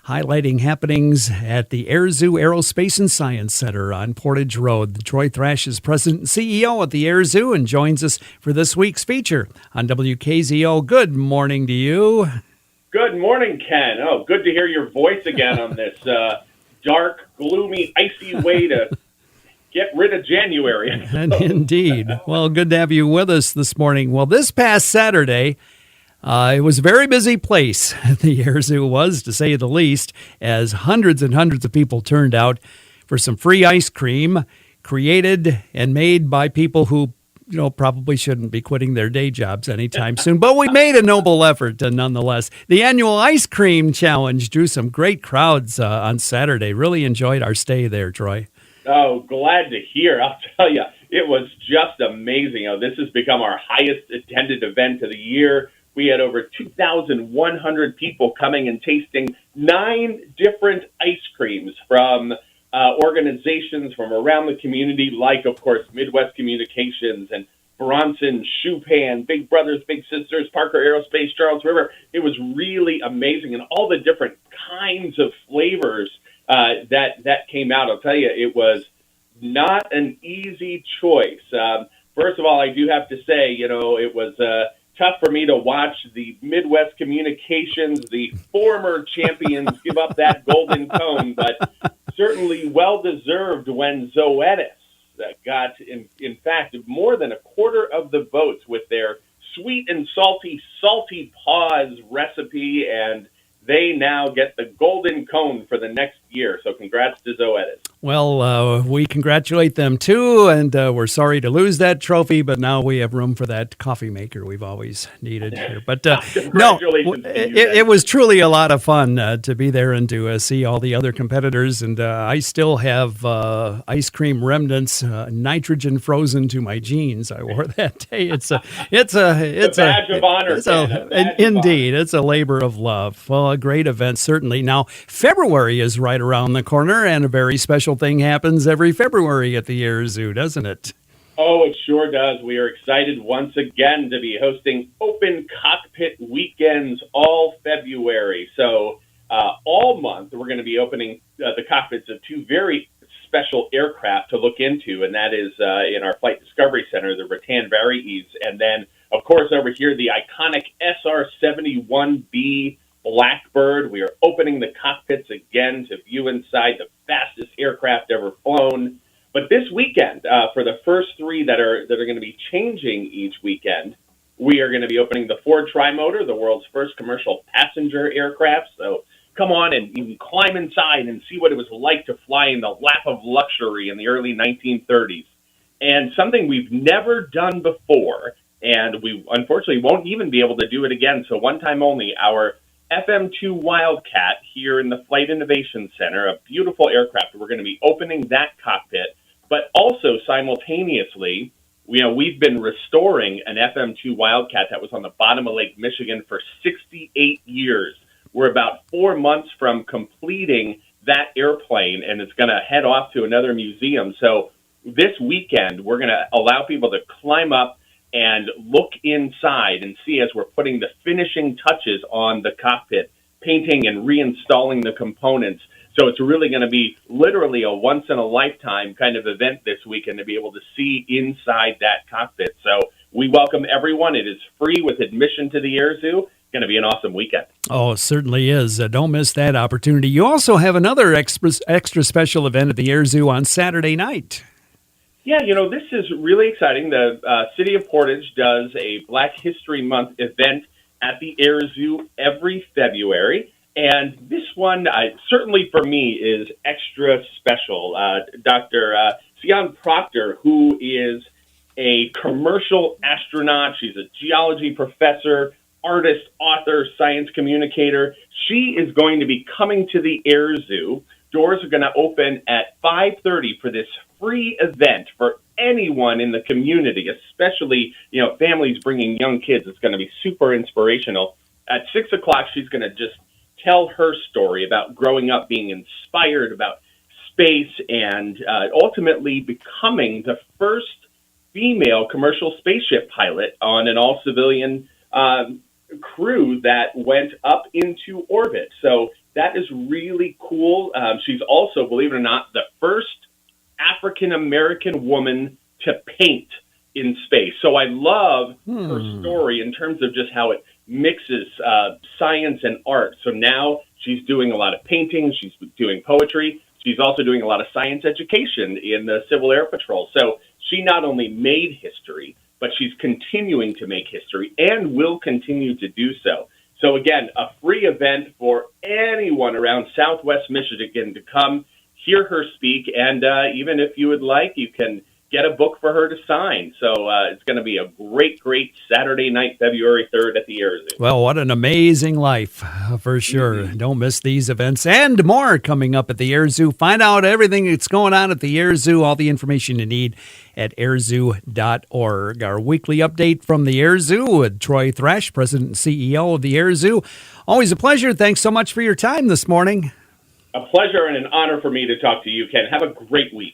highlighting happenings at the Air Zoo Aerospace and Science Center on Portage Road. Troy Thrash is president and CEO at the Air Zoo and joins us for this week's feature on WKZO. Good morning to you. Good morning, Ken. Oh, good to hear your voice again on this dark, gloomy, icy way to get rid of January. And indeed. Well, good to have you with us this morning. Well, this past Saturday, it was a very busy place. The Air Zoo was, to say the least, as hundreds and hundreds of people turned out for some free ice cream created and made by people who probably shouldn't be quitting their day jobs anytime soon. But we made a noble effort nonetheless. The annual ice cream challenge drew some great crowds on Saturday. Really enjoyed our stay there, Troy. Oh, glad to hear. I'll tell you, it was just amazing. This has become our highest attended event of the year. We had over 2,100 people coming and tasting 9 different ice creams from organizations from around the community, like, of course, Midwest Communications and Bronson, Schupan, Big Brothers, Big Sisters, Parker Aerospace, Charles River. It was really amazing, and all the different kinds of flavors that came out. I'll tell you, it was not an easy choice. First of all, I do have to say, it was tough for me to watch the Midwest Communications, the former champions, give up that golden cone, but certainly well-deserved when Zoetis got, in fact, more than a quarter of the votes with their sweet and salty paws recipe, and they now get the golden cone for the next year. So congrats to Zoetis. Well, we congratulate them too, and we're sorry to lose that trophy, but now we have room for that coffee maker we've always needed here. But no, it was truly a lot of fun to be there and to see all the other competitors. And I still have ice cream remnants, nitrogen frozen to my jeans. I wore that day. It's a badge of honor. Indeed, it's a labor of love. Well, a great event certainly. Now, February is right around the corner, and a very special thing happens every February at the Air Zoo, doesn't it? Oh, it sure does. We are excited once again to be hosting Open Cockpit Weekends all February. So all month, we're going to be opening the cockpits of 2 very special aircraft to look into, and that is in our Flight Discovery Center, the Rattan Varieze, and then, of course, over here, the iconic SR-71B Blackbird. We are opening the cockpits again to view inside the fastest aircraft ever flown. But this weekend, for the first 3 that are going to be changing each weekend, we are going to be opening the Ford Trimotor, the world's first commercial passenger aircraft. So come on and you can climb inside and see what it was like to fly in the lap of luxury in the early 1930s. And something we've never done before, and we unfortunately won't even be able to do it again. So one time only, our FM2 Wildcat here in the Flight Innovation Center, a beautiful aircraft. We're going to be opening that cockpit, but also simultaneously, we've been restoring an FM2 Wildcat that was on the bottom of Lake Michigan for 68 years. We're about 4 months from completing that airplane, and it's going to head off to another museum. So this weekend, we're going to allow people to climb up and look inside and see as we're putting the finishing touches on the cockpit, painting and reinstalling the components. So it's really going to be literally a once-in-a-lifetime kind of event this weekend to be able to see inside that cockpit. So we welcome everyone. It is free with admission to the Air Zoo. It's going to be an awesome weekend. Oh, it certainly is. Don't miss that opportunity. You also have another extra special event at the Air Zoo on Saturday night. Yeah, this is really exciting. The City of Portage does a Black History Month event at the Air Zoo every February. And this one, certainly for me, is extra special. Dr. Sian Proctor, who is a commercial astronaut, she's a geology professor, artist, author, science communicator. She is going to be coming to the Air Zoo. Doors are going to open at 5:30 for this free event for anyone in the community, especially, families bringing young kids. It's going to be super inspirational. At 6 o'clock, she's going to just tell her story about growing up, being inspired about space, and ultimately becoming the first female commercial spaceship pilot on an all-civilian crew that went up into orbit. So that is really cool. She's also, believe it or not, the first African-American woman to paint in space. So I love her story in terms of just how it mixes science and art. So now she's doing a lot of painting. She's doing poetry. She's also doing a lot of science education in the Civil Air Patrol. So she not only made history, but she's continuing to make history and will continue to do so. So again, a free event for anyone around Southwest Michigan to come hear her speak. And even if you would like, you can get a book for her to sign. So it's going to be a great, great Saturday night, February 3rd at the Air Zoo. Well, what an amazing life, for sure. Don't miss these events and more coming up at the Air Zoo. Find out everything that's going on at the Air Zoo, all the information you need at airzoo.org. Our weekly update from the Air Zoo with Troy Thrash, President and CEO of the Air Zoo. Always a pleasure. Thanks so much for your time this morning. A pleasure and an honor for me to talk to you, Ken. Have a great week.